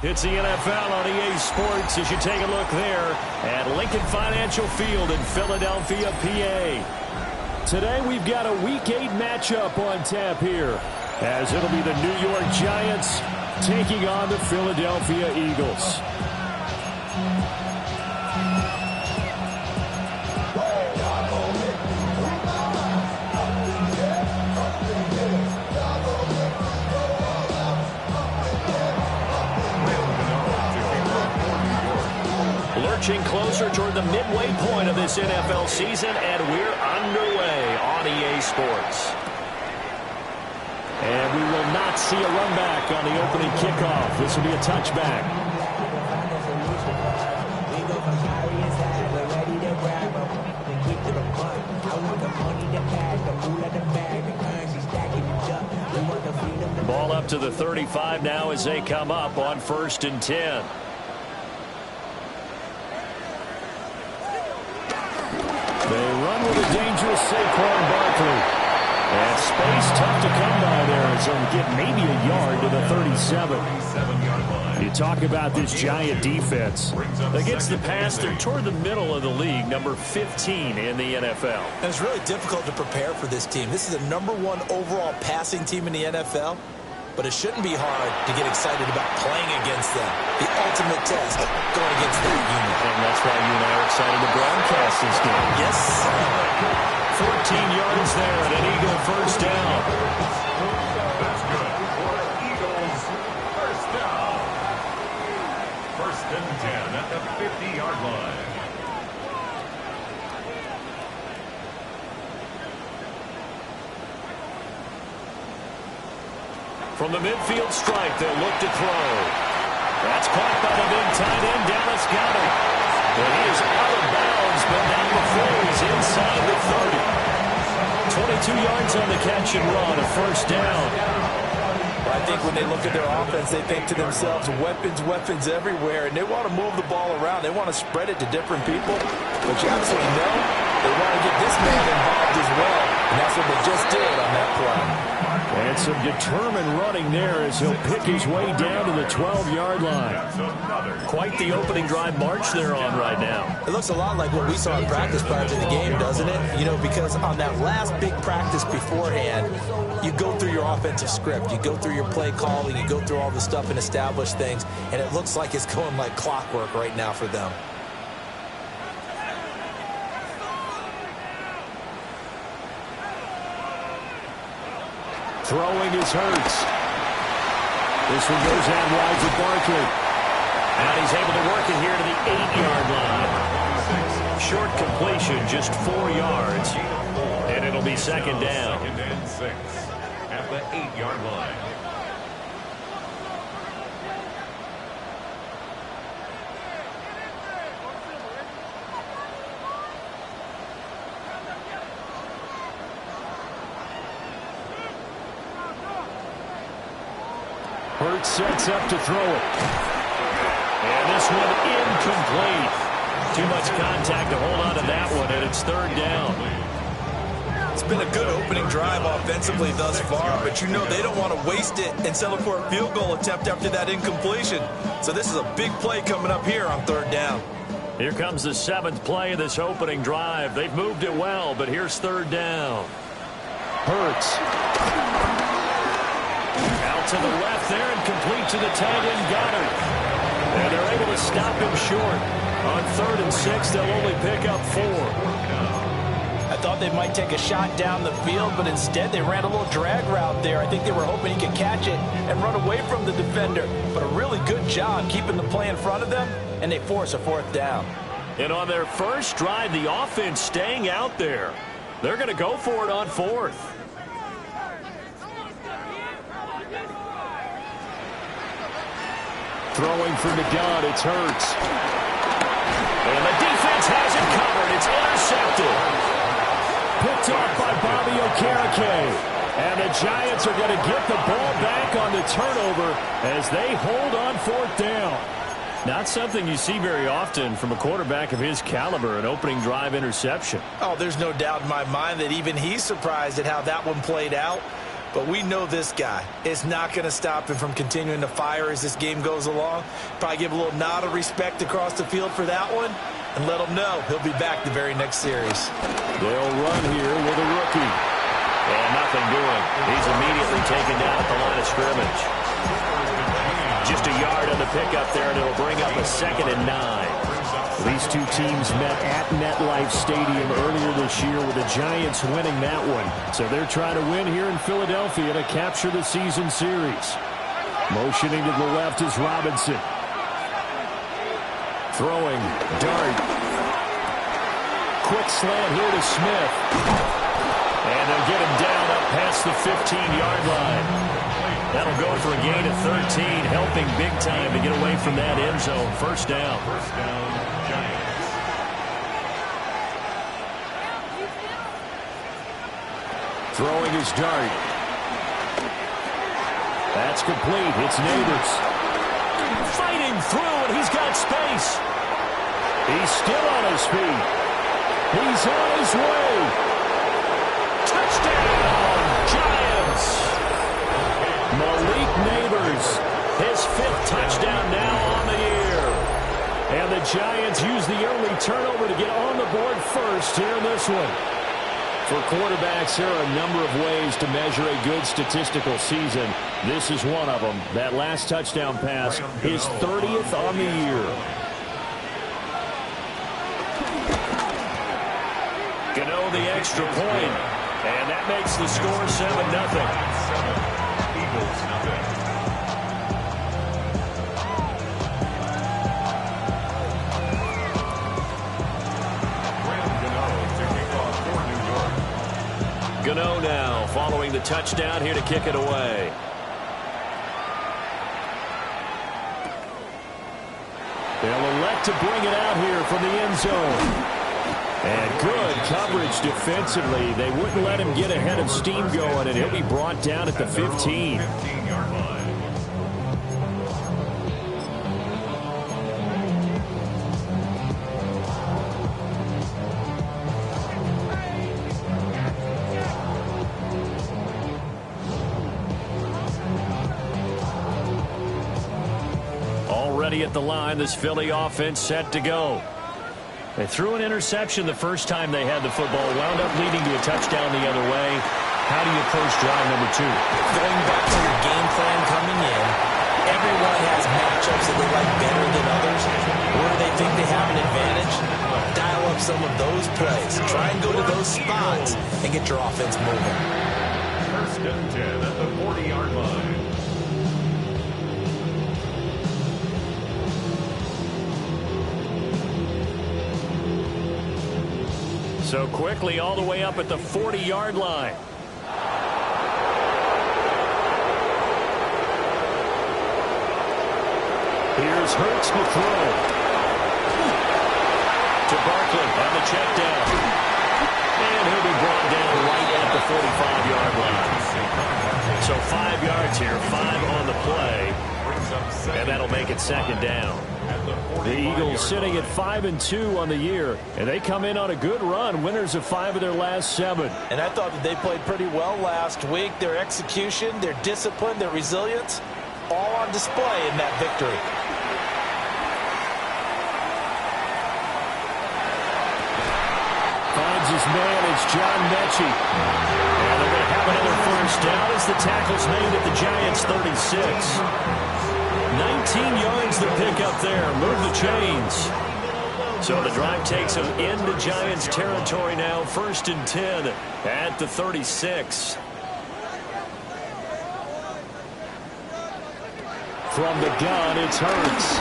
It's the NFL on EA Sports as you take a look there at Lincoln Financial Field in Philadelphia, PA. Today we've got a Week 8 matchup on tap here, as it'll be the New York Giants taking on the Philadelphia Eagles. Lurching closer toward the midway point of this NFL season, and we're underway on EA Sports. And we will not see a run back on the opening kickoff. This will be a touchback. Ball up to the 35 now as they come up on 1st and 10. They run with a dangerous Saquon Barkley. And space tough to come by there as they'll get maybe a yard to the 37. You talk about this Giant defense. Against the pass, they're toward the middle of the league, number 15 in the NFL. And it's really difficult to prepare for this team. This is the #1 overall passing team in the NFL. But it shouldn't be hard to get excited about playing against them. The ultimate test going against that unit. And that's why you and I are excited to broadcast this game. Yes, sir. 14 yards there and an Eagle first down. That's good for Eagles first down. 1st and 10 at the 50-yard line. From the midfield stripe, they'll look to throw. That's caught by the big tight end. Dallas got it. But he is out of bounds, but now the throw is inside the 30. 22 yards on the catch and run, a first down. I think when they look at their offense, they think to themselves, weapons everywhere, and they want to move the ball around. They want to spread it to different people. But you absolutely know they want to get this man involved as well, and that's what they just did on that play. And some determined running there as he'll pick his way down to the 12-yard line. Quite the opening drive march they're on right now. It looks a lot like what we saw in practice prior to the game, doesn't it? You know, because on that last big practice beforehand, you go through your offensive script. You go through your play calling. You go through all the stuff and establish things. And it looks like it's going like clockwork right now for them. Throwing is Hurts. This one goes out wide to Barkley. And he's able to work it here to the 8-yard line. Short completion, just 4 yards. And it'll be 2nd down. 2nd and 6 at the 8-yard line. Hurts sets up to throw it. And this one incomplete. Too much contact to hold on to that one, and it's 3rd down. It's been a good opening drive offensively thus far, but you know they don't want to waste it and settle for a field goal attempt after that incompletion. So this is a big play coming up here on 3rd down. Here comes the 7th play of this opening drive. They've moved it well, but here's 3rd down. Hurts. Out to the left there and complete to the tight end Goddard. And they're able to stop him short. On 3rd and 6, they'll only pick up 4. I thought they might take a shot down the field, but instead they ran a little drag route there. I think they were hoping he could catch it and run away from the defender. But a really good job keeping the play in front of them, and they force a 4th down. And on their first drive, the offense staying out there. They're going to go for it on 4th. Throwing from the gun, it's Hurts. And the defense has it covered. It's intercepted. Picked off by Bobby Okereke. And the Giants are going to get the ball back on the turnover as they hold on 4th down. Not something you see very often from a quarterback of his caliber, an opening drive interception. Oh, there's no doubt in my mind that even he's surprised at how that one played out. But we know this guy is not going to stop him from continuing to fire as this game goes along. Probably give a little nod of respect across the field for that one and let him know he'll be back the very next series. They'll run here with a rookie. And nothing doing. He's immediately taken down at the line of scrimmage. Just a yard on the pickup there, and it'll bring up a 2nd and 9. These two teams met at MetLife Stadium earlier this year with the Giants winning that one. So they're trying to win here in Philadelphia to capture the season series. Motioning to the left is Robinson. Throwing, dart. Quick slant here to Smith. And they'll get him down up past the 15-yard line. That'll go for a gain of 13, helping big time to get away from that end zone. First down. First down, Giants. Throwing his dart. That's complete. It's Neighbors. Fighting through, and he's got space. He's still on his feet. He's on his way. Touchdown, Giants. Malik Neighbors, his 5th touchdown now on the year. And the Giants use the early turnover to get on the board first here in this one. For quarterbacks, there are a number of ways to measure a good statistical season. This is one of them. That last touchdown pass, his 30th on the year. Gano the extra point, and that makes the score 7-0. Eagles, nothing. Gano now following the touchdown here to kick it away. They'll elect to bring it out here from the end zone. And good coverage defensively. They wouldn't let him get ahead of steam going, and he'll be brought down at the 15. 15-yard line. Already at the line, this Philly offense set to go. They threw an interception the first time they had the football, wound up leading to a touchdown the other way. How do you approach drive number 2? Going back to your game plan coming in, everyone has matchups that they like better than others. Where do they think they have an advantage? Dial up some of those plays. Try and go to those spots and get your offense moving. First and 10 at the 40-yard line. So quickly all the way up at the 40-yard line. Here's Hurts to throw. To Barkley on the check down. And he'll be brought down right at the 45-yard line. So 5 yards here, 5 on the play. And that'll make it 2nd down. The Eagles sitting at 5-2 on the year, and they come in on a good run, winners of 5 of their last 7. And I thought that they played pretty well last week. Their execution, their discipline, their resilience, all on display in that victory. Finds his man, it's John Mechie. And they're going to have another first down as the tackle's made at the Giants' 36. 19 yards to pick up there. Move the chains. So the drive takes them into Giants territory now. 1st and 10 at the 36. From the gun, it's Hurts.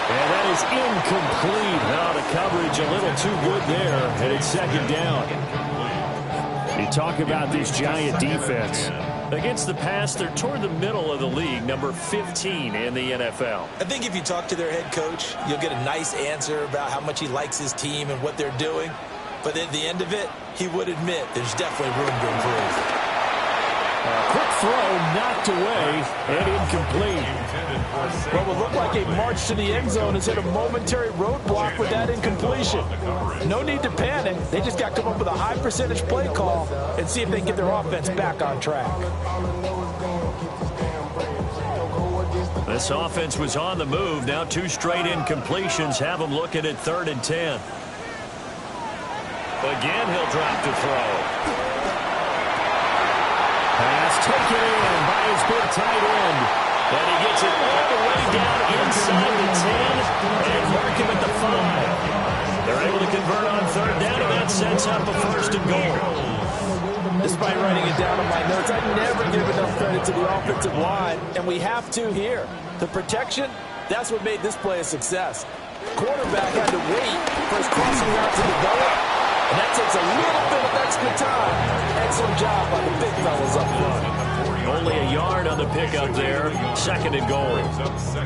And that is incomplete. Now the coverage a little too good there. And it's 2nd down. You talk about this Giant defense. Against the pass, they're toward the middle of the league, number 15 in the NFL. I think if you talk to their head coach, you'll get a nice answer about how much he likes his team and what they're doing. But at the end of it, he would admit there's definitely room to improve. Quick throw, knocked away, and incomplete. What would look like a march to the end zone has hit a momentary roadblock with that incompletion. No need to panic. They just got to come up with a high percentage play call and see if they can get their offense back on track. This offense was on the move. Now 2 straight incompletions have them looking at 3rd and 10. Again, he'll drop to throw. Pass taken in by his big tight end. And he gets it all the way down inside the 10 and mark him at the 5. They're able to convert on 3rd down, and that sets up a 1st and goal. Despite writing it down on my notes, I never give enough credit to the offensive line, and we have to here. The protection, that's what made this play a success. Quarterback had to wait for his crossing route to develop, and that takes a little bit of extra time. Excellent job by the big fellas up front. Only a yard on the pickup there. 2nd and goal.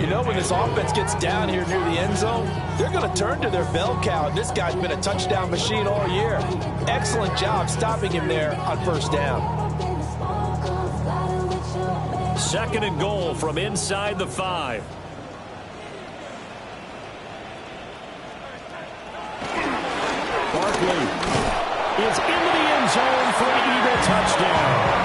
You know, when this offense gets down here near the end zone, they're going to turn to their bell cow. And this guy's been a touchdown machine all year. Excellent job stopping him there on 1st down. 2nd and goal from inside the 5. Barkley is into the end zone for an Eagle touchdown.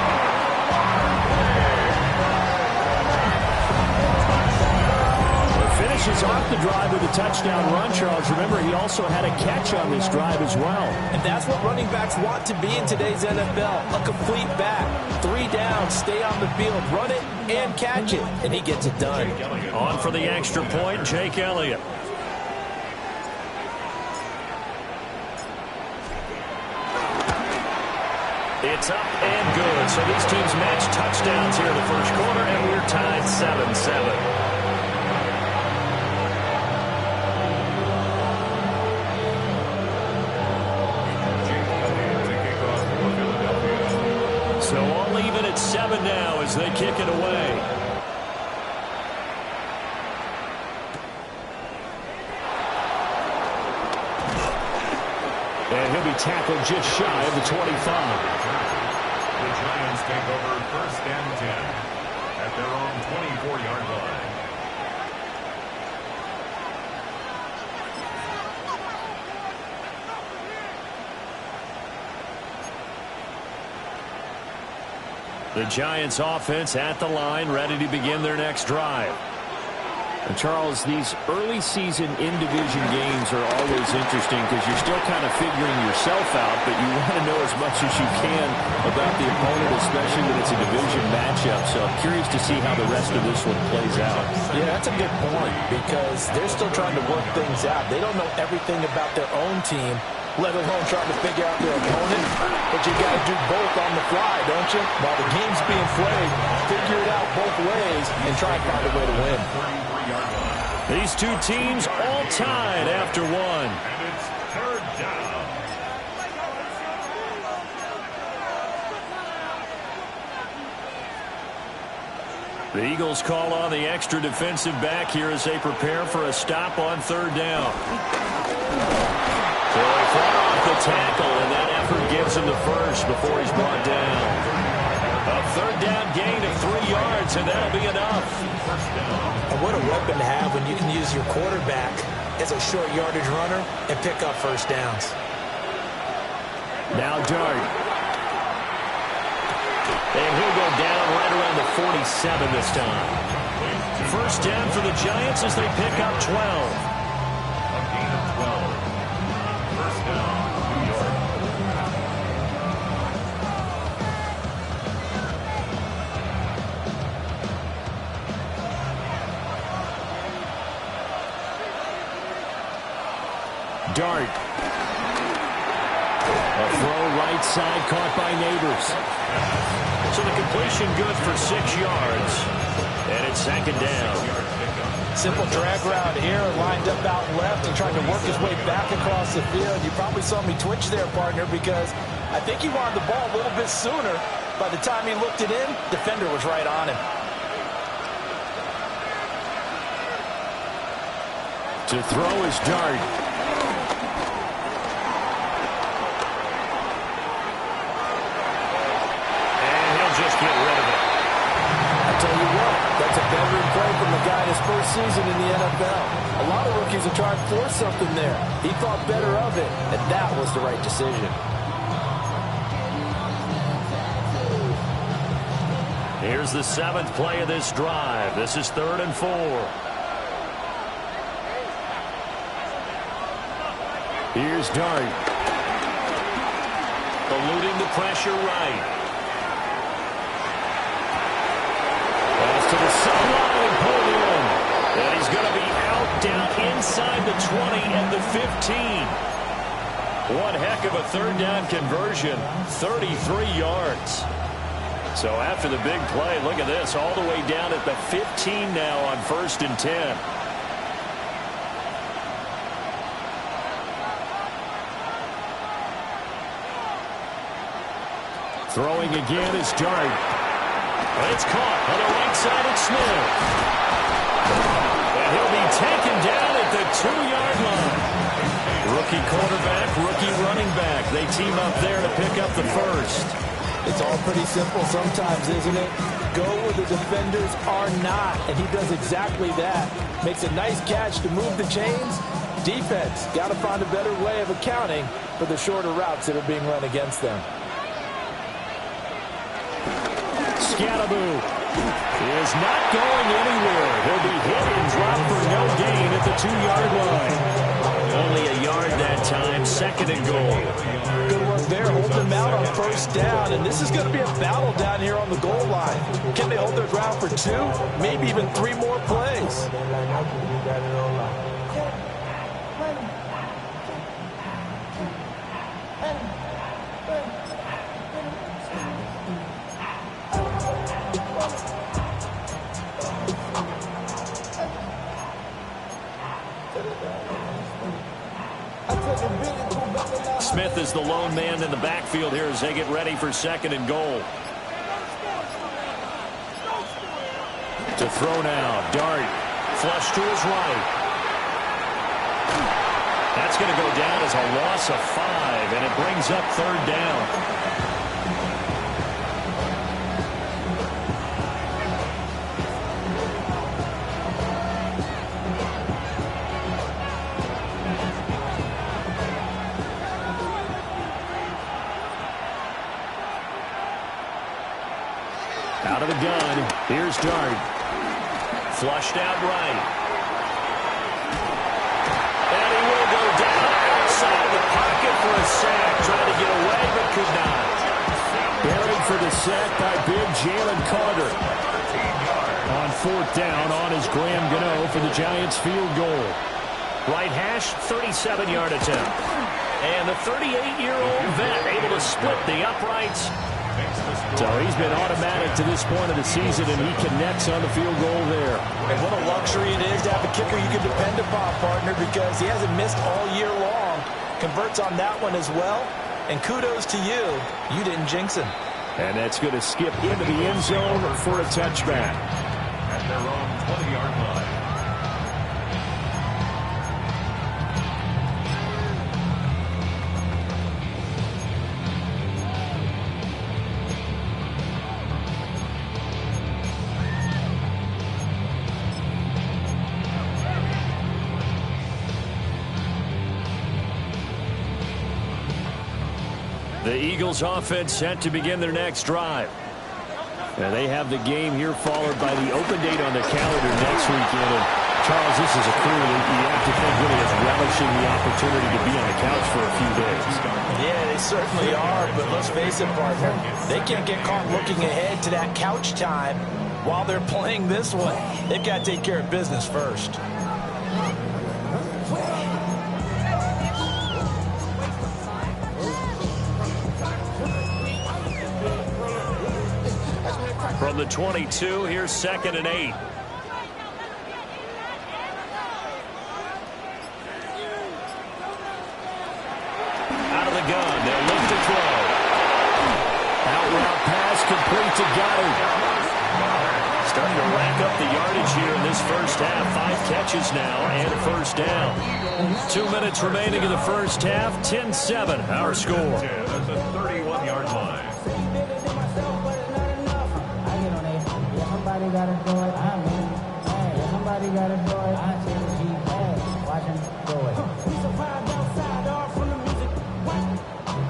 Finishes off the drive with a touchdown run, Charles. Remember, he also had a catch on this drive as well. And that's what running backs want to be in today's NFL. A complete back. 3 down, stay on the field, run it, and catch it. And he gets it done. On for the extra point, Jake Elliott. It's up and good. So these teams match touchdowns here in the 1st quarter, and we're tied 7-7. So all even at 7 now as they kick it away. And he'll be tackled just shy of the 25. The Giants take over 1st and 10 at their own 24-yard line. The Giants offense at the line, ready to begin their next drive. And Charles, these early season in-division games are always interesting because you're still kind of figuring yourself out, but you want to know as much as you can about the opponent, especially when it's a division matchup. So I'm curious to see how the rest of this one plays out. Yeah, that's a good point because they're still trying to work things out. They don't know everything about their own team, let alone trying to figure out their opponent. But you got to do both on the fly, don't you? While the game's being played, figure it out both ways and try and find a way to win. These two teams all tied after 1. And it's 3rd down. The Eagles call on the extra defensive back here as they prepare for a stop on 3rd down. So they fought off the tackle, and that effort gives him the 1st before he's brought down. A 3rd down gain of 3 yards, and that'll be enough. And what a weapon to have when you can use your quarterback as a short yardage runner and pick up 1st downs. Now Dart. And he'll go down right around the 47 this time. 1st down for the Giants as they pick up 12. A gain of 12. 1st down, New York. Dart. A throw right side caught by Neighbors. So the completion good for 6 yards. And it's 2nd down. Simple drag route here, lined up out left and trying to work his way back across the field. You probably saw me twitch there, partner, because I think he wanted the ball a little bit sooner. By the time he looked it in, defender was right on him. To throw is Dart. Just get ready. first season in the NFL. A lot of rookies are trying to force something there. He thought better of it, and that was the right decision. Here's the 7th play of this drive. This is 3rd and 4. Here's Dart. Eluding the pressure right. Pass to the sideline and pulled in. And he's going to be out down inside the 20 and the 15. One heck of a 3rd down conversion. 33 yards. So after the big play, look at this, all the way down at the 15 now on 1st and 10. Throwing again is Dart. And it's caught on the right side of Smith. And he'll be taken down at the 2-yard line. Rookie quarterback, rookie running back. They team up there to pick up the first. It's all pretty simple sometimes, isn't it? Go where the defenders are not, and he does exactly that. Makes a nice catch to move the chains. Defense, got to find a better way of accounting for the shorter routes that are being run against them. Scattaboo is not going anywhere. He'll be hit and dropped for no gain at the 2-yard line. Only a yard that time, 2nd and goal. Good work there, holding them out on 1st down, and this is going to be a battle down here on the goal line. Can they hold their ground for 2, maybe even 3 more plays? Smith is the lone man in the backfield here as they get ready for 2nd and goal. To throw now, Dart. Flush to his right. That's going to go down as a loss of 5, and it brings up 3rd down. Out of the gun, here's Dart. Flushed out right. And he will go down outside the pocket for a sack. Trying to get away, but could not. Buried for the sack by big Jalen Carter. On 4th down, on is Graham Gano for the Giants field goal. Right hash, 37-yard attempt. And the 38-year-old vet able to split the uprights. So he's been automatic to this point of the season, and he connects on the field goal there. And what a luxury it is to have a kicker you can depend upon, partner, because he hasn't missed all year long. Converts on that one as well. And kudos to you. You didn't jinx him. And that's going to skip into the end zone for a touchback. At their own 20-yard line. The Eagles offense set to begin their next drive. And they have the game here followed by the open date on the calendar next weekend. And Charles, this is a crew that you have to think really is relishing the opportunity to be on the couch for a few days. Yeah, they certainly are, but let's face it, partner. They can't get caught looking ahead to that couch time while they're playing this one. They've got to take care of business first. From the 22, here's 2nd and 8. Out of the gun, they'll look to throw. Out route pass complete to Goddard. Starting to rack up the yardage here in this first half. 5 catches now and a first down. 2 minutes remaining in the first half. 10-7, our score. At the 31-yard line. Somebody gotta do it. Somebody gotta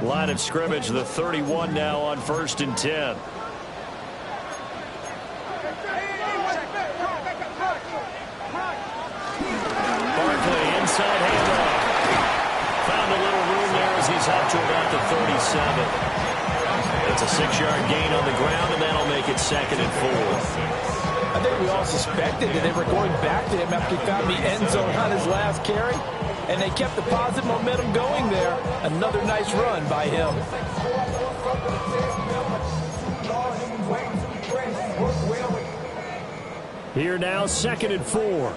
Line of scrimmage, the 31 now on 1st and 10. Barkley, inside handoff. Found a little room there as he's up to about the 37. It's a 6-yard gain on the ground, and that'll make it 2nd and 4. I think we all suspected that they were going back to him after he found the end zone on his last carry, and they kept the positive momentum going there. Another nice run by him. Here now, 2nd and 4.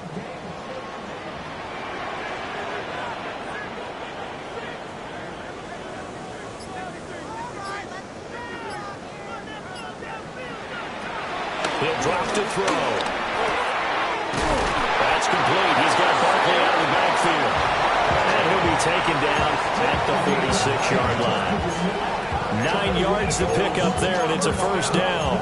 He'll drop to throw. That's complete. He's got Barkley out of the backfield. And he'll be taken down at the 46-yard line. 9 yards to pick up there, and it's a 1st down.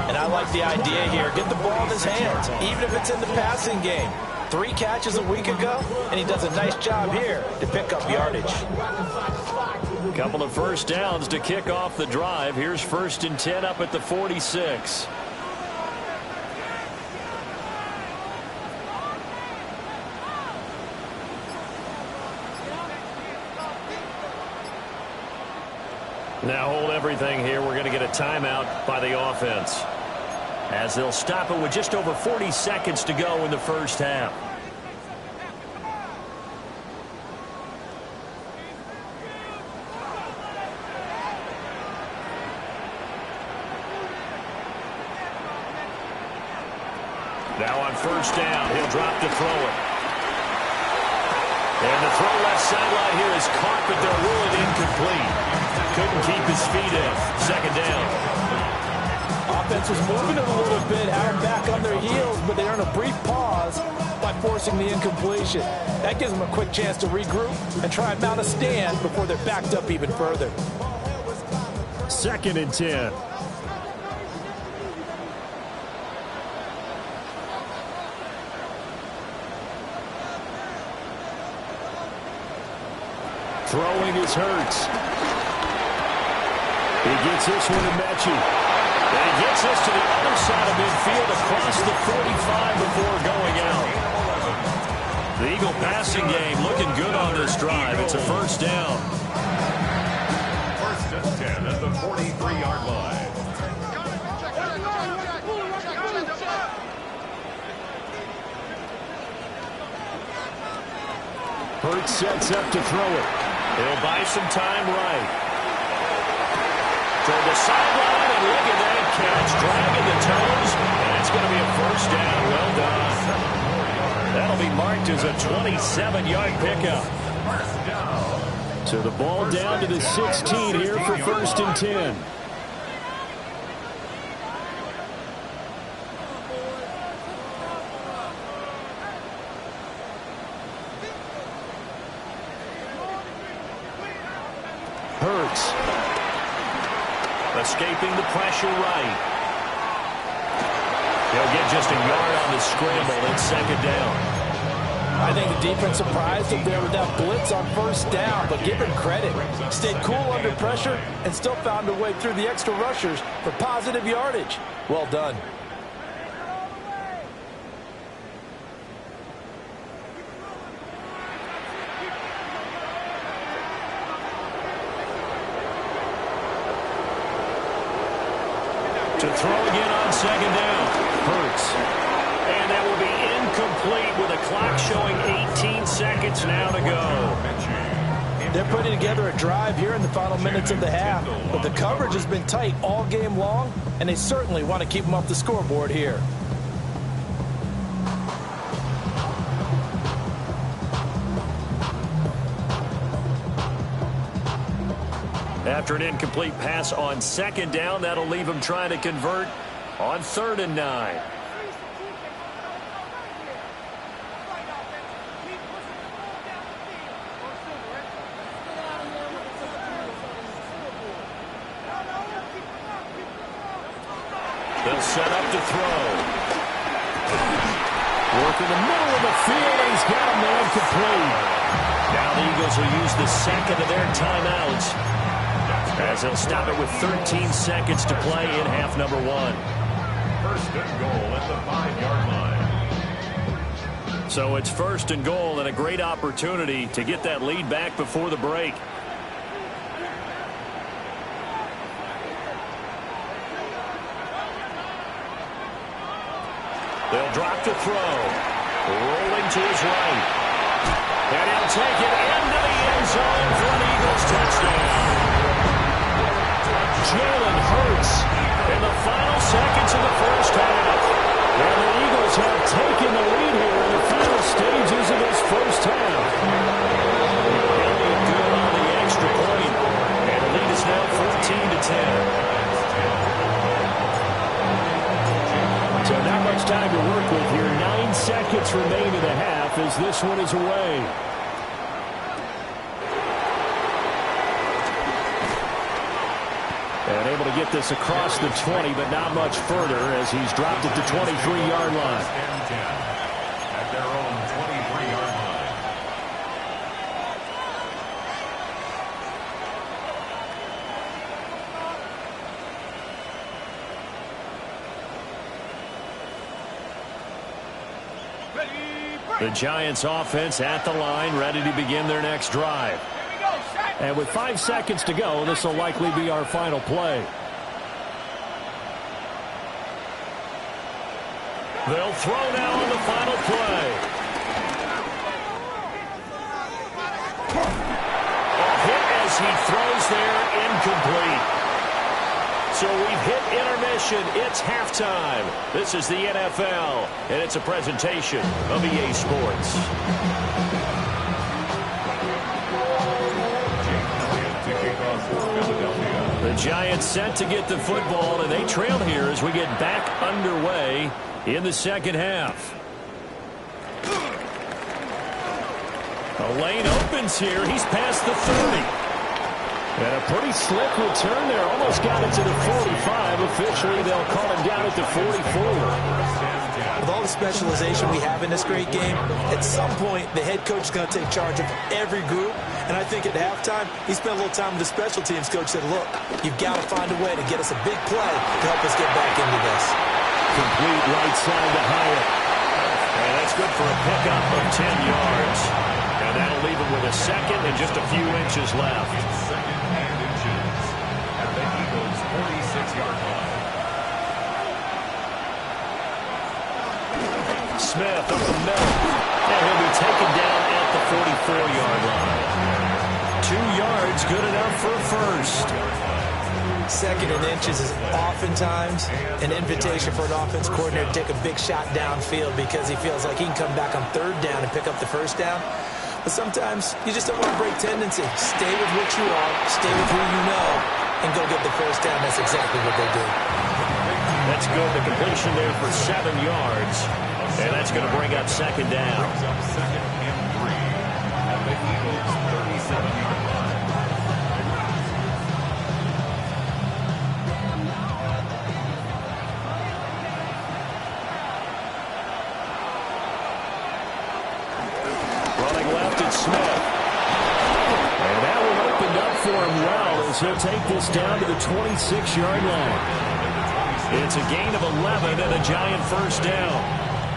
And I like the idea here. Get the ball in his hands, even if it's in the passing game. 3 catches a week ago, and he does a nice job here to pick up yardage. Couple of 1st downs to kick off the drive. Here's 1st and 10 up at the 46. Now hold everything here. We're going to get a timeout by the offense, as they'll stop it with just over 40 seconds to go in the 1st half. Now on 1st down, he'll drop to throw it. And the throw left sideline here is caught, but they'll rule it incomplete. Couldn't keep his feet in. 2nd down. Offense was moving it a little bit, had them back on their heels, but they earn a brief pause by forcing the incompletion. That gives them a quick chance to regroup and try and mount a stand before they're backed up even further. 2nd and 10. Throwing is Hurts. He gets this one to Mechie. And he gets this to the other side of midfield across the 45 before going out. The Eagle passing game looking good on this drive. It's a 1st down. 1st and 10 at the 43-yard line. Hurts sets up to throw it. He'll buy some time right. Toward the sideline, and look at that catch. Dragging the toes, and it's going to be a 1st down. Well done. That'll be marked as a 27-yard pickup. So the ball down to the 16 here for 1st and 10. Hurts. Escaping the pressure right. He'll get just a yard on the scramble. It's 2nd down. I think the defense surprised him there with that blitz on 1st down, but give him credit. Stayed cool under pressure and still found a way through the extra rushers for positive yardage. Well done. To throw again on 2nd down. Hurts. And that will be incomplete with a clock showing 18 seconds now to go. They're putting together a drive here in the final minutes of the half, but the coverage has been tight all game long, and they certainly want to keep them off the scoreboard here. After an incomplete pass on 2nd down, that'll leave him trying to convert on 3rd and 9. They'll set up to throw. Work in the middle of the field, and he's got a man complete. Now the Eagles will use the second of their timeouts as they'll stop it with 13 seconds to play in half number one. First and goal at the 5-yard line. So it's first and goal, and a great opportunity to get that lead back before the break. They'll drop the throw. Rolling to his right. And he'll take it into the end zone for an Eagles touchdown. Jalen Hurts in the final seconds of the first half. And the Eagles have taken the lead here in the final stages of this first half. Elliott good on the extra point. And the lead is now 14-10. So not much time to work with here. 9 seconds remain in the half as this one is away. And able to get this across the 20, but not much further as he's dropped at the 23-yard line. At their own 23-yard line. The Giants offense at the line, ready to begin their next drive. And with 5 seconds to go, this will likely be our final play. They'll throw now on the final play. A hit as he throws there, incomplete. So we've hit intermission. It's halftime. This is the NFL, and it's a presentation of EA Sports. The Giants set to get the football, and they trail here as we get back underway in the second half. The lane opens here. He's past the 30. And a pretty slick return there. Almost got it to the 45. Officially, they'll call him down at the 44. With all the specialization we have in this great game, at some point, the head coach is going to take charge of every group. And I think at halftime, he spent a little time with the special teams coach, said, look, you've got to find a way to get us a big play to help us get back into this. Complete right side to Hyatt. And that's good for a pickup of 10 yards. And that'll leave him with a second and just a few inches left. Second and inches at the Eagles' 46-yard line. Smith up the middle. And he'll be taken down at the 44-yard line. 2 yards, good enough for a first. Second and inches is oftentimes an invitation for an offense coordinator to take a big shot downfield because he feels like he can come back on third down and pick up the first down. But sometimes you just don't want to break tendency. Stay with what you are, stay with who you know, and go get the first down. That's exactly what they did. That's good. The completion there for 7 yards. And that's going to bring up second down. Brings up second and 3 at the Eagles' 37-yard line. Running left, it's Smith. And that one opened up for him well as he'll take this down to the 26-yard line. It's a gain of 11 and a Giant first down.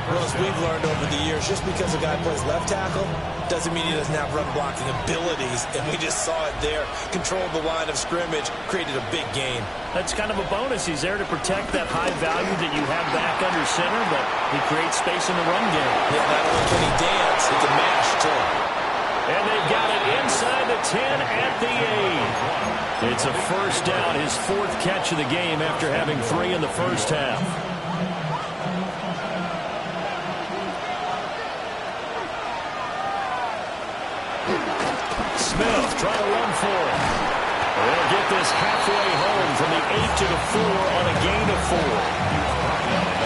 Well, as we've learned over the years, just because a guy plays left tackle doesn't mean he doesn't have run blocking abilities, and we just saw it there. Controlled the line of scrimmage, created a big gain. That's kind of a bonus. He's there to protect that high value that you have back under center, but he creates space in the run game. Yeah, not only can he dance, he can mash, too. And they've got it inside the 10 at the 8. It's a first down, his 4th catch of the game after having 3 in the first half. Smith trying to run for it. They'll get this halfway home from the 8 to the 4 on a gain of 4.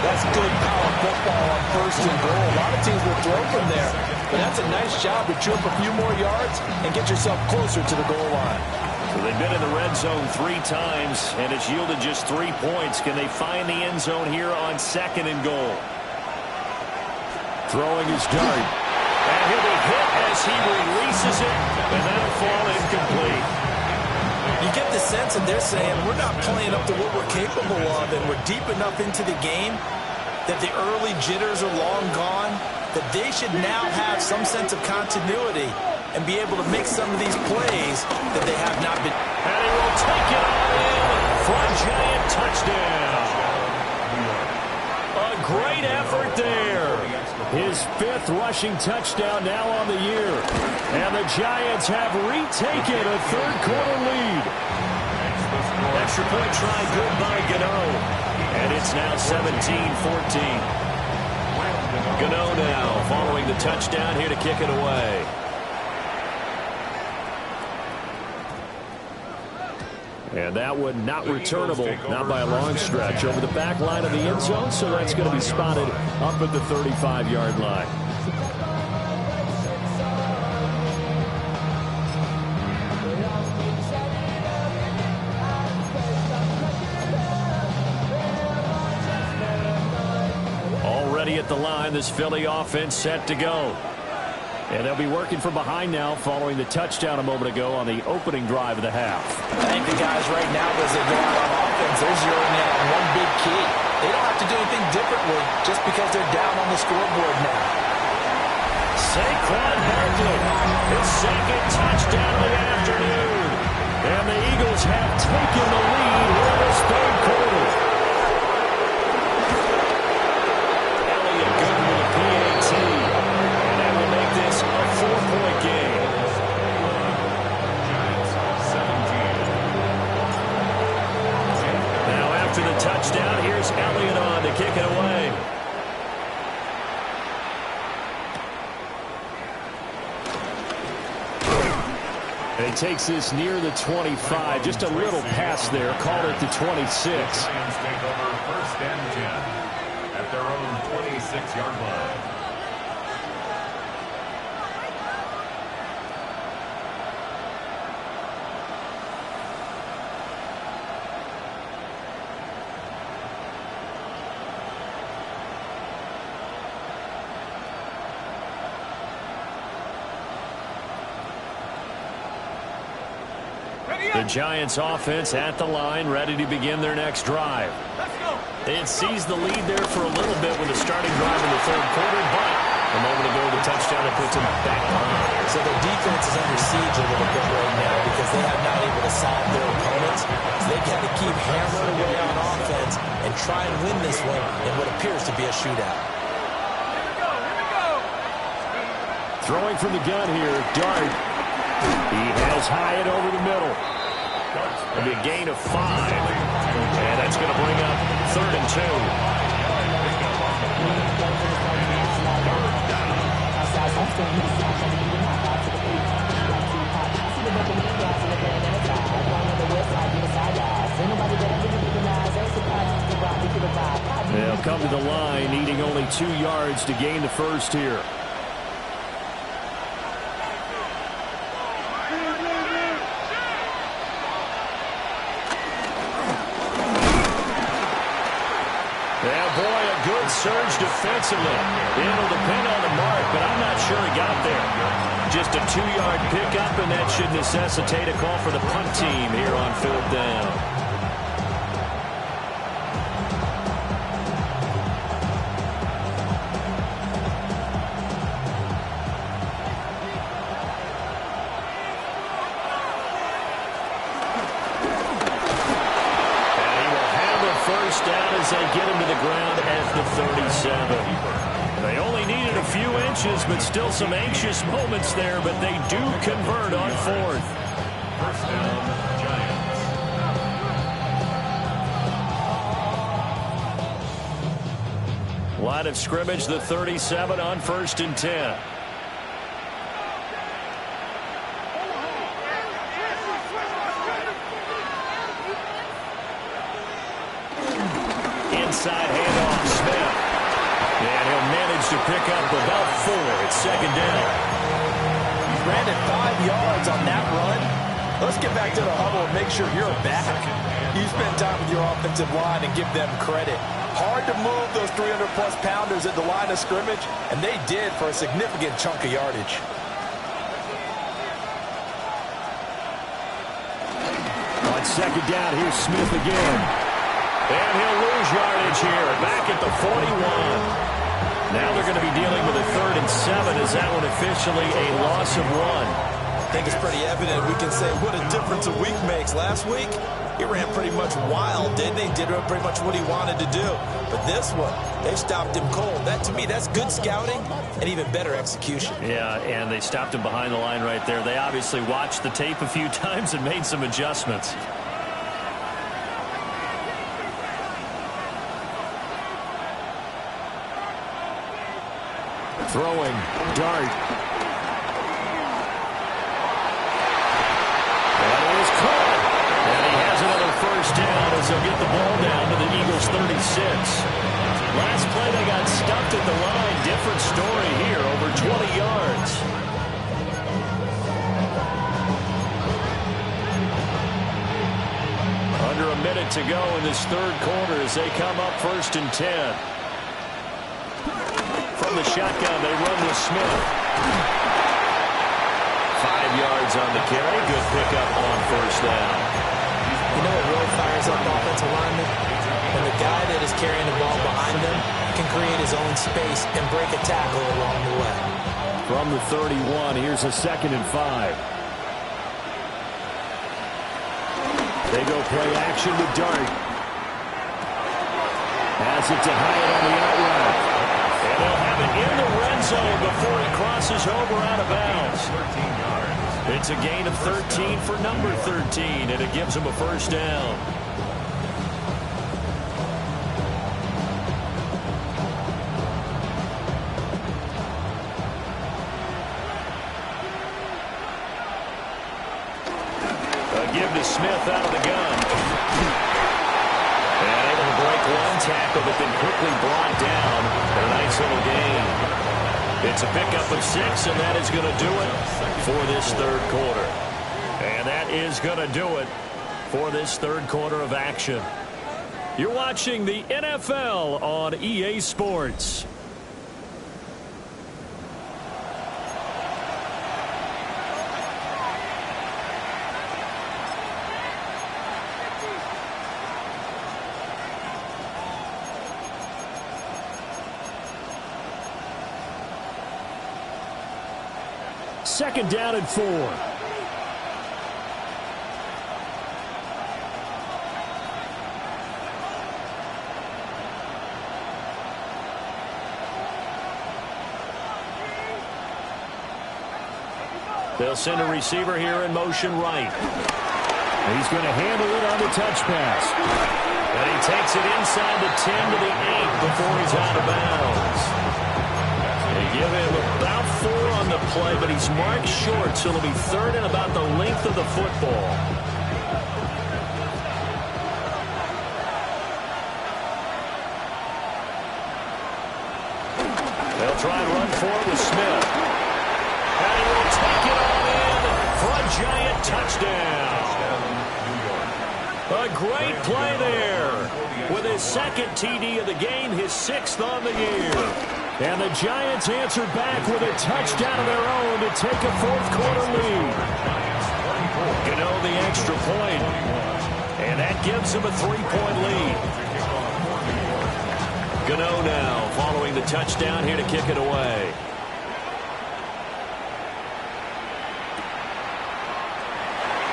That's good power football on first and goal. A lot of teams will throw from there, but that's a nice job to chew up a few more yards and get yourself closer to the goal line. So they've been in the red zone 3 times, and it's yielded just 3 points. Can they find the end zone here on second and goal? Throwing his dart. And he'll be hit as he releases it, and that'll fall incomplete. You get the sense that they're saying we're not playing up to what we're capable of, and we're deep enough into the game that the early jitters are long gone, that they should now have some sense of continuity and be able to make some of these plays that they have not been. And he will take it all in for a Giant touchdown. A great effort there. His 5th rushing touchdown now on the year. And the Giants have retaken a third-quarter lead. Extra point try good by Gano. And it's now 17-14. Gano now following the touchdown here to kick it away. And that one not returnable, not by a long stretch, over the back line of the end zone, so that's going to be spotted up at the 35-yard line. Already at the line, this Philly offense set to go. And they'll be working from behind now following the touchdown a moment ago on the opening drive of the half. I think the guys right now, as they go out on offense, they're zeroing in on one big key. They don't have to do anything differently just because they're down on the scoreboard now. Saquon Barkley, his 2nd touchdown of the afternoon. And the Eagles have taken the lead here in this third quarter. Elliott good with a PAT. This a 4-point game. Now after the touchdown, here's Elliott on to kick it away. And he takes this near the 25. Just a little pass there. Called it the 26. The Giants take over 1st and 10 at their own 26-yard line. The Giants offense at the line, ready to begin their next drive. They had seized the lead there for a little bit with a starting drive in the third quarter, but a moment ago the touchdown that puts them back behind. So their defense is under siege a little bit right now because they have not able to solve their opponents. So they've got to keep hammering away on offense and try and win this one in what appears to be a shootout. Throwing from the gun here, Dart. He has Hyatt over the middle. It'll be a gain of 5. And that's going to bring up 3rd and 2. They'll come to the line, needing only 2 yards to gain the first here. Surge defensively. It'll depend on the mark, but I'm not sure he got there. Just a 2-yard pickup, and that should necessitate a call for the punt team here on 4th down. First down as they get him to the ground at the 37. They only needed a few inches, but still some anxious moments there, but they do convert on 4th. First down, Giants. Line of scrimmage, the 37 on 1st and 10. Inside handoff, Smith. And he'll manage to pick up about 4 at 2nd down. He's ran it 5 yards on that run. Let's get back to the huddle and make sure you're back. You spend time with your offensive line and give them credit. Hard to move those 300-plus pounders at the line of scrimmage, and they did for a significant chunk of yardage. On second down, here's Smith again. And he'll lose yardage here, back at the 41. Now they're going to be dealing with a 3rd and 7. Is that one officially a loss of 1? I think it's pretty evident. We can say what a difference a week makes. Last week, he ran pretty much wild, didn't he? Did pretty much what he wanted to do. But this one, they stopped him cold. That, to me, that's good scouting and even better execution. Yeah, and they stopped him behind the line right there. They obviously watched the tape a few times and made some adjustments. Throwing, Dart. And it is caught. And he has another first down as they'll get the ball down to the Eagles' 36. Last play they got stuffed at the line. Different story here, over 20 yards. Under a minute to go in this 3rd quarter as they come up 1st and 10. From the shotgun, they run with Smith. 5 yards on the carry. Good pickup on first down. You know what really fires up offensive linemen? When the guy that is carrying the ball behind them can create his own space and break a tackle along the way. From the 31, here's a 2nd and 5. They go play action with Dart. Pass it to Hyatt on the out route. And they'll have it in the red zone before it crosses over out of bounds. It's a gain of 13 for number 13, and it gives them a first down. A give to Smith out of the gun. And able to break one tackle, but then quickly brought down. And a nice little gain. It's a pickup of 6, and that is going to do it for this 3rd quarter. And that is going to do it for this 3rd quarter of action. You're watching the NFL on EA Sports. Second down and 4. They'll send a receiver here in motion right. He's going to handle it on the touch pass. And he takes it inside the 10 to the 8 before he's out of bounds. They give him about 4 on the play, but he's marked short, so it'll be 3rd and about the length of the football. They'll try and run for it with Smith. And he will take it all in for a giant touchdown. A great play there. With his 2nd TD of the game, his 6th on the year. And the Giants answer back with a touchdown of their own to take a 4th quarter lead. Gano the extra point. And that gives them a 3-point lead. Gano now following the touchdown here to kick it away.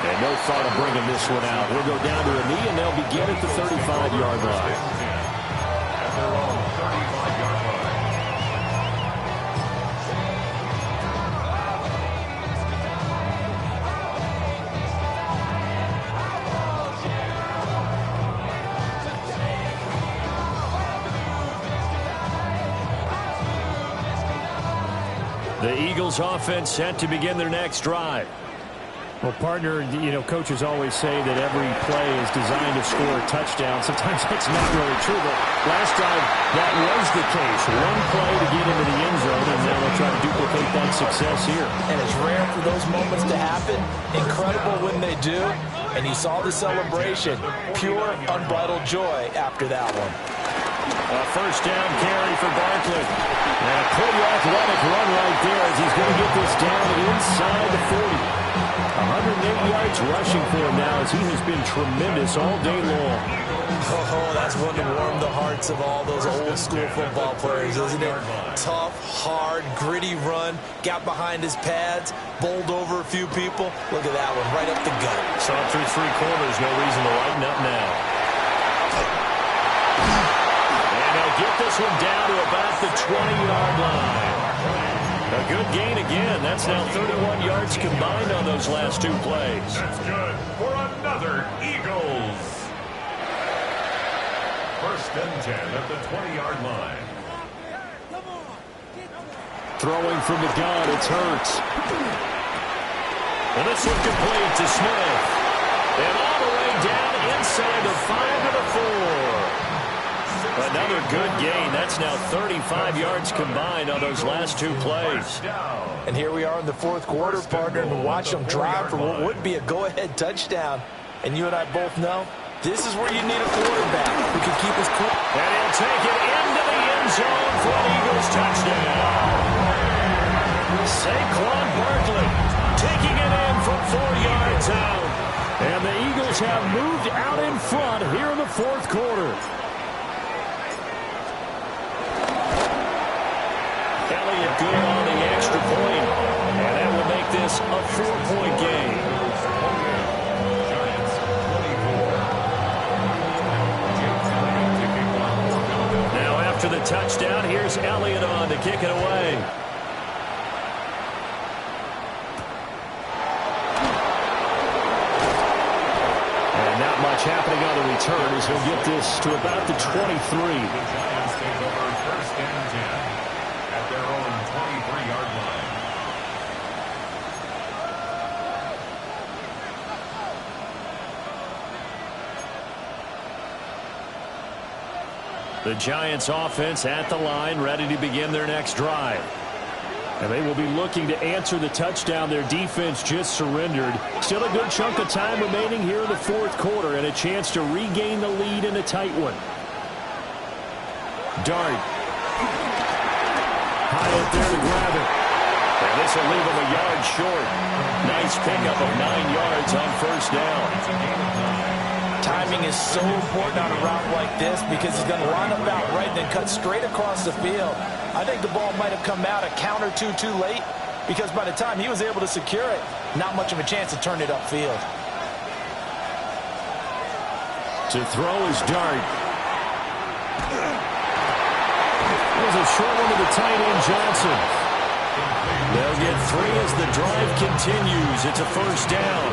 And no thought of bringing this one out. We'll go down to a knee, and they'll begin at the 35-yard line. At their own 35-yard line. The Eagles offense set to begin their next drive. Well, partner, you know, coaches always say that every play is designed to score a touchdown. Sometimes that's not really true, but last drive, that was the case. One play to get into the end zone, and now they'll try to duplicate that success here. And it's rare for those moments to happen. Incredible when they do. And you saw the celebration. Pure, unbridled joy after that one. A first down carry for Barkley. And a pretty athletic run right there as he's going to get this down inside the 40. 108 yards rushing for him now as he has been tremendous all day long. Oh, that's one to warm the hearts of all those old school football players, isn't it? Tough, hard, gritty run, got behind his pads, bowled over a few people. Look at that one, right up the gut. Saw it through three quarters, no reason to lighten up now. And they'll get this one down to about the 20-yard line. A good gain again. That's now 31 yards combined on those last two plays. That's good for another Eagles. First and 10 at the 20-yard line. Throwing from the gun, it's Hurts. And this one complete to Smith. And all the way down inside the 5 to the 4. Another good gain. That's now 35 yards combined on those last two plays. And here we are in the fourth quarter, partner, and watch them drive for what would be a go-ahead touchdown. And you and I both know this is where you need a quarterback who can keep his cool. And he'll take it into the end zone for an Eagles touchdown. Saquon Barkley taking it in from 4 yards out. And the Eagles have moved out in front here in the fourth quarter. Elliott good on the extra point. And that will make this a 4-point game. Now after the touchdown, here's Elliott on to kick it away. And not much happening on the return as he'll get this to about the 23. The Giants take over first and 10 at their own 23-yard line. The Giants offense at the line, ready to begin their next drive. And they will be looking to answer the touchdown their defense just surrendered. Still a good chunk of time remaining here in the fourth quarter and a chance to regain the lead in a tight one. Dart. High up there to grab it. And this will leave him a yard short. Nice pickup of 9 yards on first down. Timing is so important on a route like this because he's going to line up out right and then cut straight across the field. I think the ball might have come out a count or two too late because by the time he was able to secure it, not much of a chance to turn it upfield. To throw is Dart. There's a short one to the tight end, Johnson. They'll get 3 as the drive continues. It's a first down.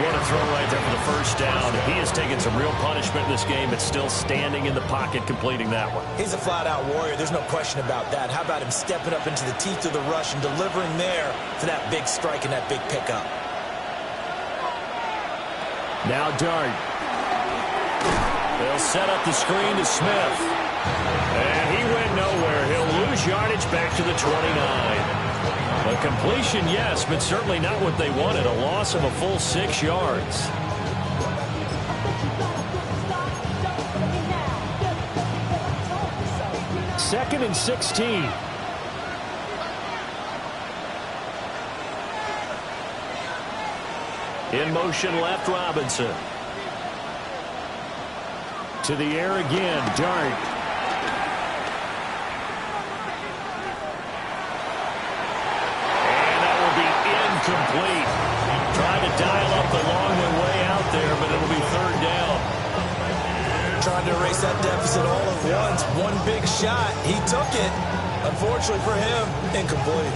What a throw right there for the first down. He has taken some real punishment in this game, but still standing in the pocket completing that one. He's a flat-out warrior. There's no question about that. How about him stepping up into the teeth of the rush and delivering there for that big strike and that big pickup. Now Dart. They'll set up the screen to Smith. And he went nowhere. He'll lose yardage back to the 29. A completion, yes, but certainly not what they wanted. A loss of a full 6 yards. Second and 16. In motion left, Robinson. To the air again, Dart. Complete. Trying to dial up the long way out there, but it'll be third down. Trying to erase that deficit all at once. One big shot. He took it. Unfortunately for him, incomplete.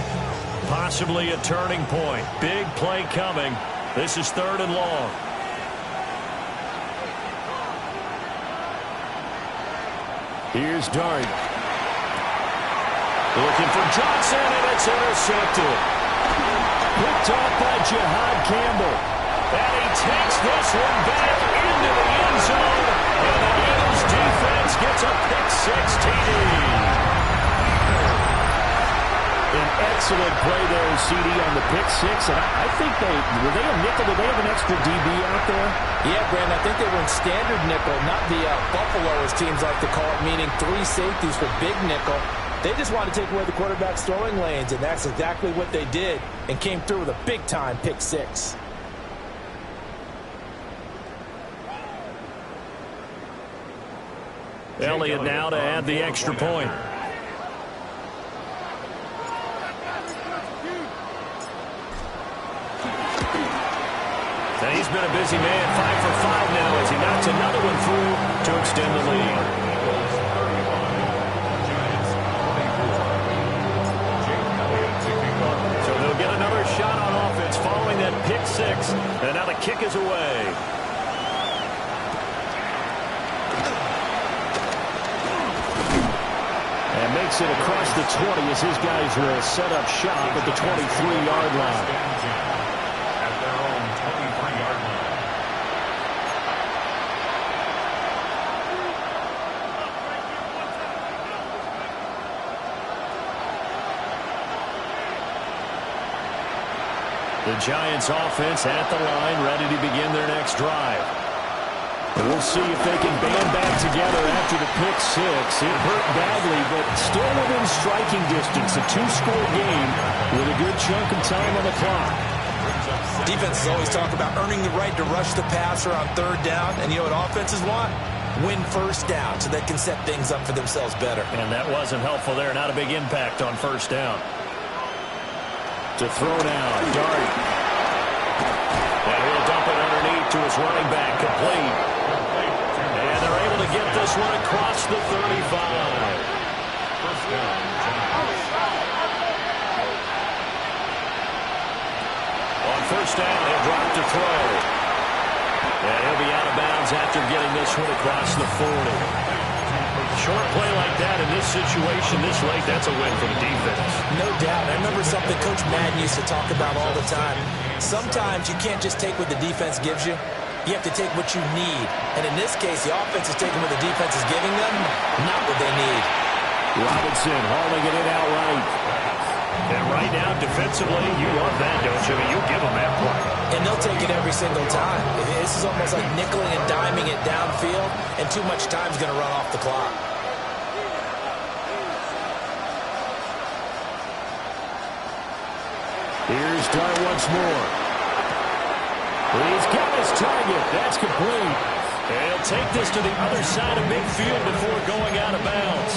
Possibly a turning point. Big play coming. This is third and long. Here's Dart. Looking for Johnson, and it's intercepted. Picked off by Jihad Campbell. And he takes this one back into the end zone. And the Eagles defense gets a pick-6 TD. An excellent play there, CD, on the pick six. And I think were they a nickel? Did they have an extra DB out there? Yeah, Brandon, I think they were in standard nickel, not the Buffalo, as teams like to call it, meaning 3 safeties for big nickel. They just wanted to take away the quarterback's throwing lanes, and that's exactly what they did, and came through with a big-time pick six. Elliott now to add the extra point. And he's been a busy man, 5 for 5 now as he knocks another one through to extend the lead. So they'll get another shot on offense following that pick six, and now the kick is away. And makes it across the 20 as his guys will set up shop at the 23-yard line. The Giants offense at the line, ready to begin their next drive. And we'll see if they can band back together after the pick six. It hurt badly, but still within striking distance. A 2-score game with a good chunk of time on the clock. Defenses always talk about earning the right to rush the passer on 3rd down. And you know what offenses want? Win 1st down so they can set things up for themselves better. And that wasn't helpful there. Not a big impact on 1st down. To throw down, Dart. And he'll dump it underneath to his running back, complete. And they're able to get this one across the 35. On 1st down, they'll drop to throw. And he'll be out of bounds after getting this one across the 40. Short play like that in this situation this late, that's a win for the defense. No doubt. I remember something Coach Madden used to talk about all the time. Sometimes you can't just take what the defense gives you. You have to take what you need. And in this case, the offense is taking what the defense is giving them, not what they need. Robinson hauling it in outright. And right now, defensively, you love that, don't you? I mean, you give them that play. And they'll take it every single time. This is almost like nickeling and diming it downfield, and too much time's going to run off the clock. Here's Dart once more. He's got his target. That's complete. And he'll take this to the other side of midfield before going out of bounds.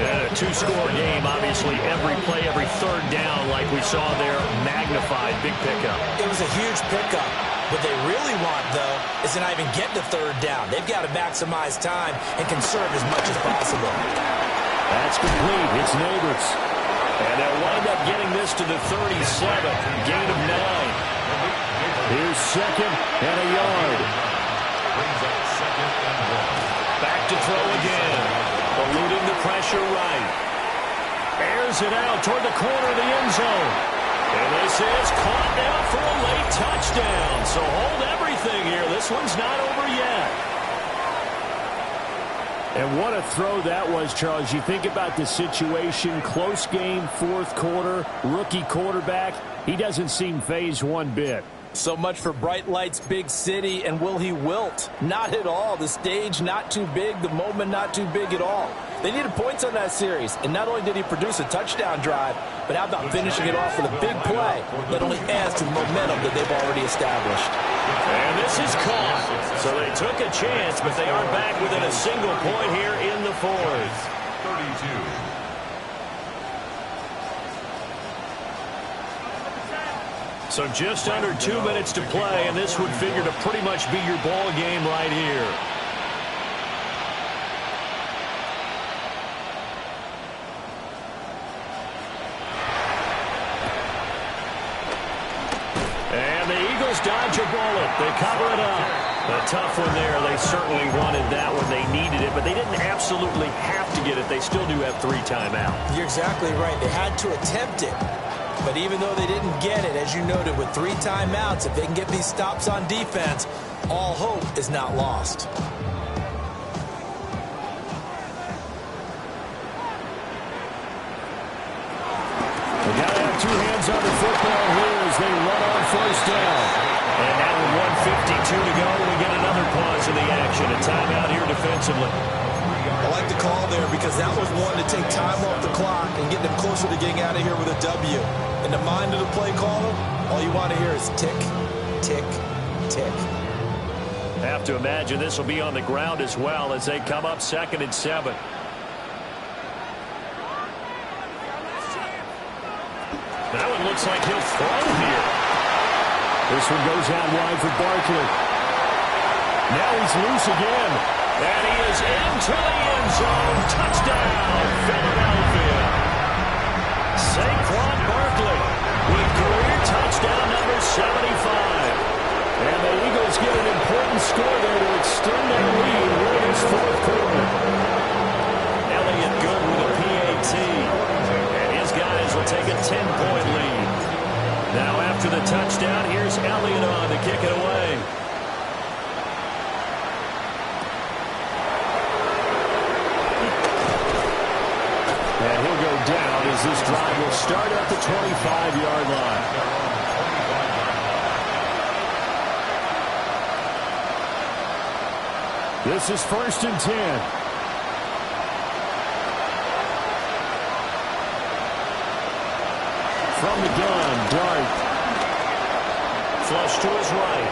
And a 2-score game, obviously every play, every 3rd down, like we saw there, magnified, big pickup. It was a huge pickup. What they really want, though, is to not even get to 3rd down. They've got to maximize time and conserve as much as possible. That's complete. It's Neighbors. And they'll wind up getting this to the 37. Gain of 9. Here's 2nd and a yard. Back to throw again. Eluding the pressure right. Airs it out toward the corner of the end zone. And this is caught now for a late touchdown. So hold everything here. This one's not over yet. And what a throw that was, Charles. You think about the situation, close game, 4th quarter, rookie quarterback. He doesn't seem phased one bit. So much for bright lights, big city, and will he wilt? Not at all. The stage not too big, the moment not too big at all. They needed points on that series, and not only did he produce a touchdown drive, but how about finishing it off with a big play that only adds to the momentum that they've already established. And this is caught. So they took a chance, but they are back within a single point here in the 4th. 32. So just under 2 minutes to play, and this would figure to pretty much be your ball game right here. And the Eagles dodge a bullet. They cover it up. A tough one there. They certainly wanted that when they needed it, but they didn't absolutely have to get it. They still do have 3 timeouts. You're exactly right. They had to attempt it. But even though they didn't get it, as you noted, with 3 timeouts, if they can get these stops on defense, all hope is not lost. two hands on the football here as they run on first down. And now with 1:52 to go, we get another pause in the action. A timeout here defensively. I like the call there because that was one to take time off the clock and get them closer to getting out of here with a W. In the mind of the play caller, all you want to hear is tick, tick, tick. Have to imagine this will be on the ground as well as they come up 2nd and 7. That one looks like he'll throw here. This one goes out wide for Barkley. Now he's loose again. And he is into the end zone. Touchdown, Philadelphia. Saquon Barkley with career touchdown number 75. And the Eagles get an important score there to extend their lead in this fourth quarter. Elliott good with a PAT. And his guys will take a 10-point lead. Now after the touchdown, here's Elliott on to kick it away. And he'll go down as this drive will start at the 25-yard line. This is 1st and 10. From the gun, Dart. Flush to his right.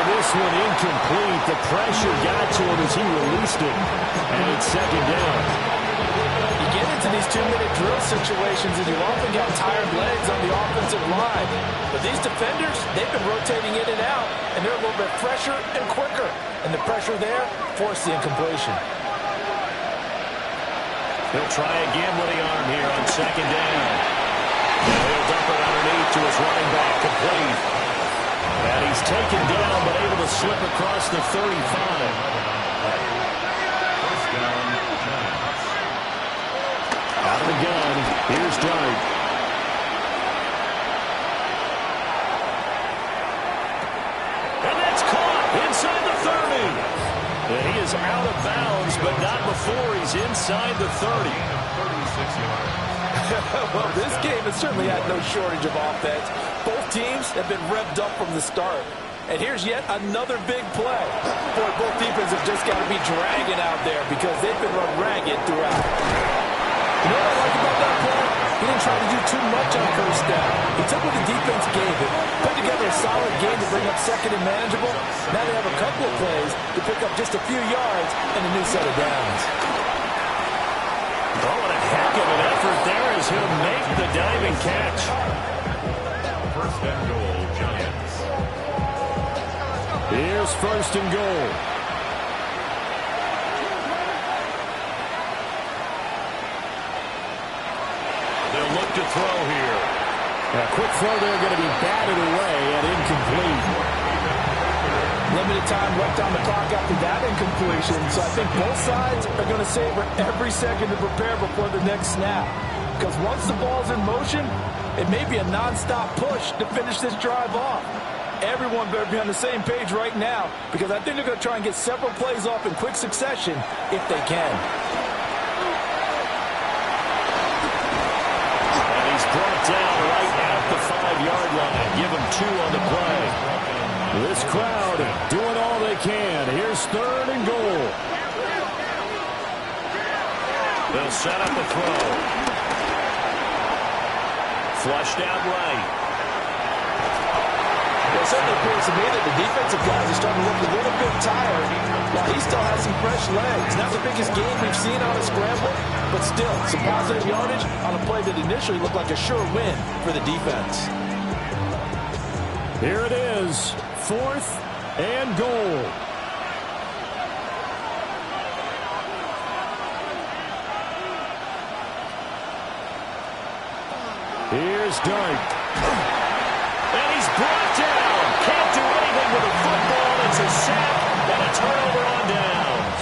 This one incomplete. The pressure got to him as he released it. And it's 2nd down. You get into these 2-minute drill situations and you often get tired legs on the offensive line. But these defenders, they've been rotating in and out, and they're a little bit fresher and quicker. And the pressure there forced the incompletion. He'll try again with the arm here on 2nd down. Now he'll dump it underneath to his running back, complete. And he's taken down, but able to slip across the 35. First down, Giants. Out of the gun, here's Dart. And that's caught inside the 30. And he is out of bounds, but not before he's inside the 30. 36 yards. Well, this game has certainly had no shortage of offense. Both teams have been revved up from the start. And here's yet another big play. Boy, both defenses have just got to be dragging out there because they've been run ragged throughout. You know what I like about that play? He didn't try to do too much on first down. He took what the defense gave him, put together a solid game to bring up 2nd and manageable. Now they have a couple of plays to pick up just a few yards and a new set of downs. Oh, what a heck of an effort there as he'll make the diving catch. First and goal, Giants. Here's 1st and goal. They'll look to throw here. A quick throw there going to be batted away and incomplete. Limited time left on the clock after that incompletion, so I think both sides are going to savor every second to prepare before the next snap. Because once the ball's in motion, it may be a non-stop push to finish this drive off. Everyone better be on the same page right now because I think they're going to try and get several plays off in quick succession if they can. And he's brought down right at the 5-yard line. Give him 2 on the play. This crowd doing all they can. Here's 3rd and goal. They'll set up a throw. Flushed out right. It certainly appears to me that the defensive guys are starting to look a little bit tired while he still has some fresh legs. Not the biggest game we've seen on a scramble, but still some positive yardage on a play that initially looked like a sure win for the defense. Here it is, 4th and goal. Here's Dart. And he's brought down. Can't do anything with the football. It's a sack and a turnover on downs.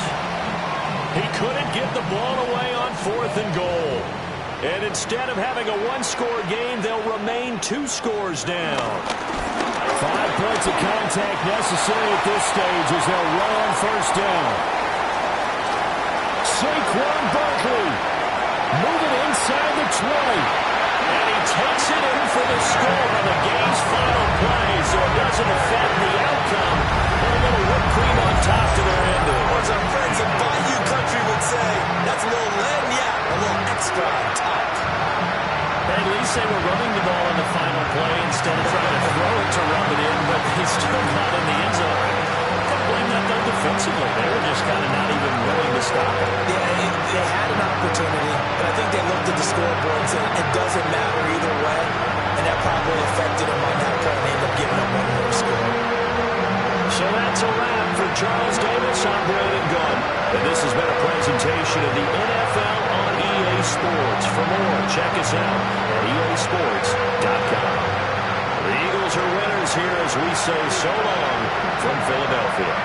He couldn't get the ball away on 4th and goal. And instead of having a 1-score game, they'll remain 2 scores down. 5 points of contact necessary at this stage as they'll run on first down. Moving inside the 20. And he takes it in for the score on the game's final play, so it doesn't affect the outcome. But a little whipped cream on top to their ending. Or as our friends in Bayou Country would say, that's a little lead, yeah, a little extra on top. At least they were running the ball in the final play instead of trying to throw it to rub it in, but he still got in the end zone. Can't blame that, though, defensively. They were just kind of not even willing to stop it. Yeah, they had an opportunity, but I think they looked at the scoreboard and said it doesn't matter either way, and that probably affected them on that play, and they ended up giving up one more score. So that's a wrap for Charles Davis. I'm Brandon Gunn, and this has been a presentation of the NFL on EA Sports. For more, check us out at easports.com. The Eagles are winners here as we say so long from Philadelphia.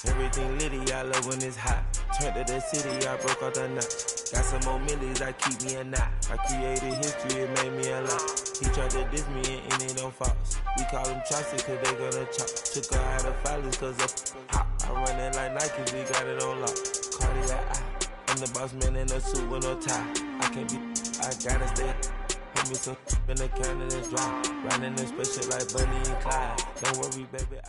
Everything litty, I love when it's hot. Turned to the city, I broke all the knots. Got some more millies, I keep me a knot. I created history, it made me a lot. He tried to diss me and it don't false. We call them chopsticks cause they gonna chop. Took her out of filings cause of hot. I run it like Nike, we got it on lock. Cardiac eye. I'm the boss man in a suit with no tie. I can't be, I gotta stay. Put me some in the can and it's dry. Riding this special like Bunny and Clyde. Don't worry, baby.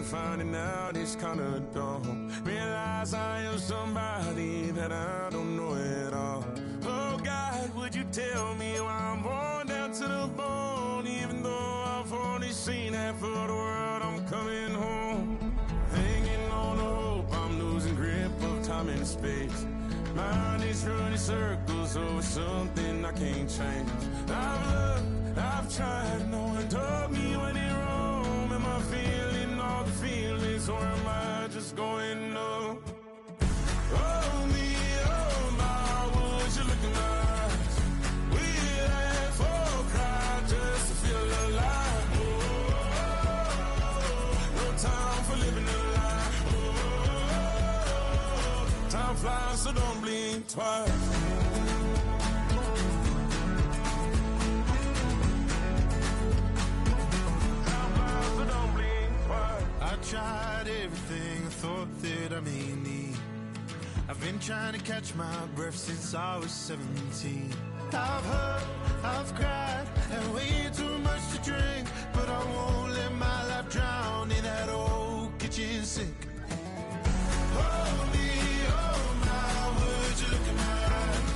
Finding out it's kinda dumb. Realize I am somebody that I don't know at all. Oh God, would you tell me why I'm worn down to the bone? Even though I've only seen half of the world, I'm coming home. Hanging on to hope, I'm losing grip of time and space. Mind is running circles over something I can't change. I've looked, I've tried, no one told me when it wrong. Am I feeling all the feelings, or am I just going numb? Oh me, oh my, would you look in my eyes? We laugh or cry just to feel alive. Oh, no time for living a lie. Oh, time flies, so don't blink twice. I tried everything I thought that I may need. I've been trying to catch my breath since I was 17. I've hurt, I've cried, and way too much to drink. But I won't let my life drown in that old kitchen sink. Holy, oh my, would you look in my eyes?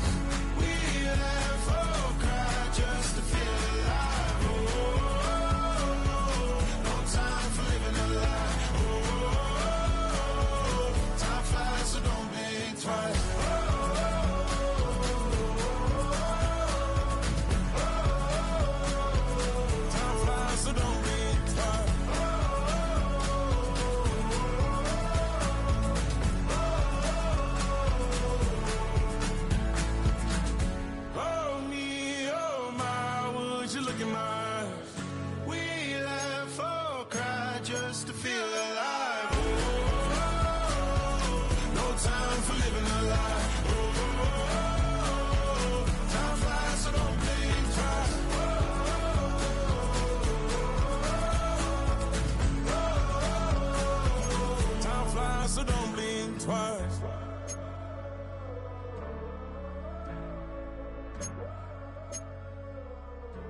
We laugh or cry just to feel alive. Oh, no time for living a lie. So don't think twice. Time flies, so don't think twice.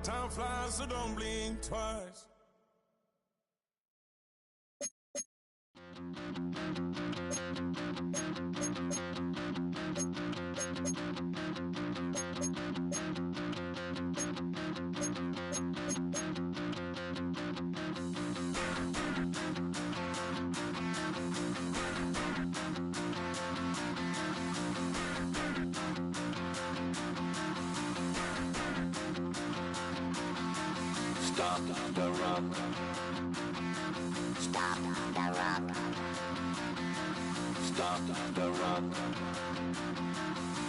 Time flies, so don't blink twice. Stop the rock. Stop the rock. Stop the rock.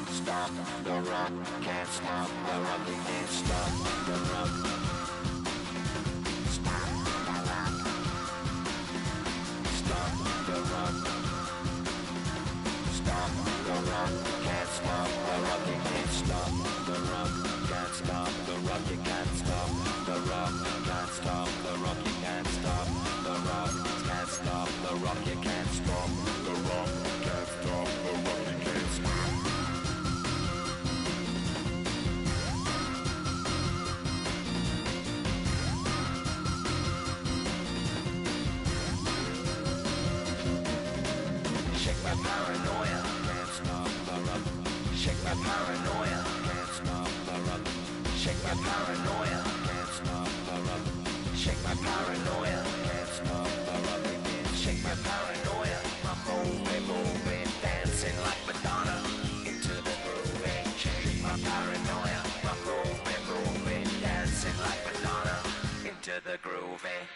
Stop the rock. Can't stop the rock. You can't stop the rock. Stop the rock. Stop the rock. Stop the rock. Can't stop the rock. You can't stop the rock. Can't stop the rock. You can't stop the rock. Can't stop the rock. You can't stop the rock. Can't stop the rock. You can't stop the rock. Can't stop the rock. You can't stop. Shake my paranoia. Can't stop the rock. Shake my paranoia. Can't stop the rock. Shake my paranoia. Can't stop the rock. Shake my paranoia. Can't stop the rock. Shake my paranoia. I'm moving, dancing like Madonna into the groove. Shake my paranoia. I'm moving, dancing like Madonna into the groove. Can't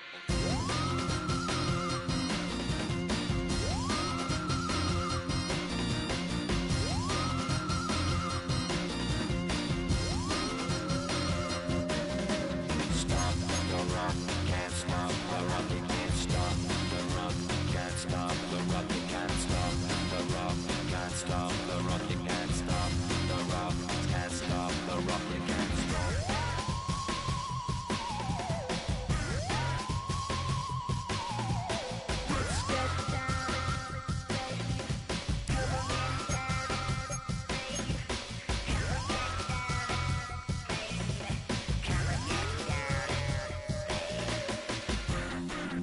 stop the rock, you can't stop the rock, can't stop the rock, you can't stop the rock, can't stop the rock, you can't stop the rock, can't stop the rock, you can't stop. Let's get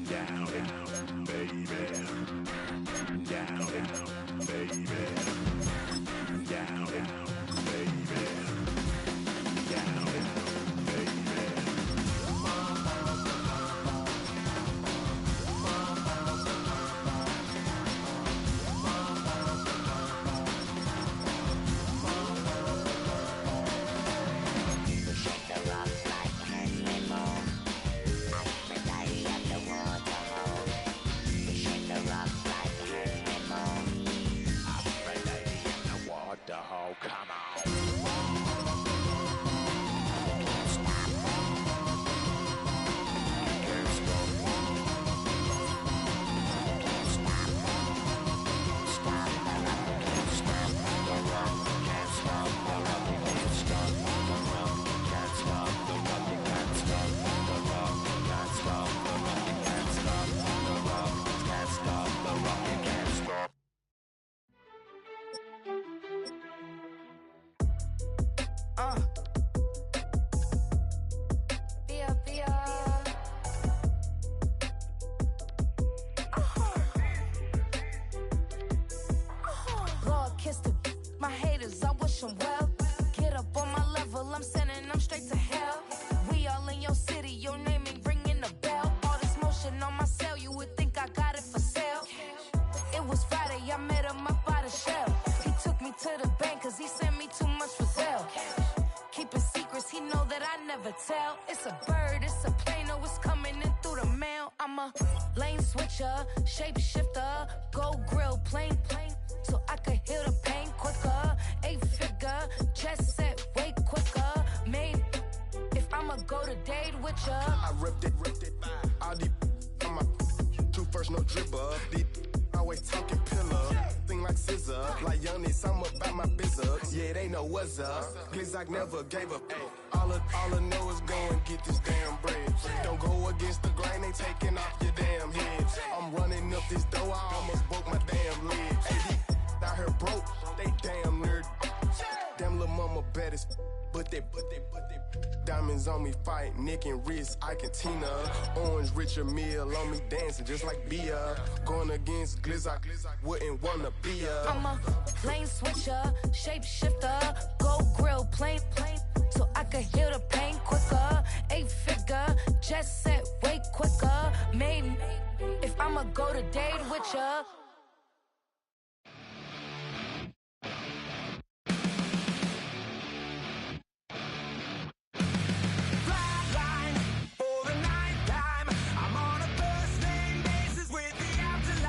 down, baby. Come on, down, baby. Come on, down, baby. Down, baby. Down, baby. Down, baby. Shake the rock like Henry Moore. Aphrodite at the waterhole. Shake the rock like Henry Moore. Aphrodite at the waterhole. Come on. Can't stop. Can't stop. Can't stop. Stop the rock. Can't stop the rock. Can't stop the rock. Can't stop the rock. Can't stop the rock. You can't stop the rock. Can't stop the rock. You can't stop the rock. Can't stop the rock. You can't stop. Lord, kiss the my haters, I wish them well. Get up on my level, I'm sending them straight to hell. We all in your city, your name ain't ringing a bell. All this motion on my cell, you would think I got it for sale. It was Friday, I met him up by the shell. He took me to the bank, cause he sent me too much for sale. Keeping secrets, he know that I never tell. It's a bird, it's a plane, oh, it's coming in through the mail. I'm a lane switcher, shapeshifter, go grill, plane, so I could heal the pain quicker. 8-figure, jet set way quicker. Made if I'ma go to date with ya. I ripped it, all these on my two first, no dribble. These always talking pillar, thing like scissor. Like youngest, I'm about my business. Yeah, they know what's up. Glizak never gave up. All I know is go and get this damn bread. Don't go against the grain, they taking off your damn head. I'm running up this door, I almost broke my damn leg. Hey, out here broke, they damn nerd. Damn little mama I'm a baddest. But they diamonds on me fight, neck and wrist, I can Tina. Orange Richard Mill on me dancing just like Bia. Going against Glizz, I wouldn't wanna be a. I'm a lane switcher, shapeshifter, gold grill, plain, so I could heal the pain quicker. 8-figure, jet set way quicker. Made if I'ma go to date with ya.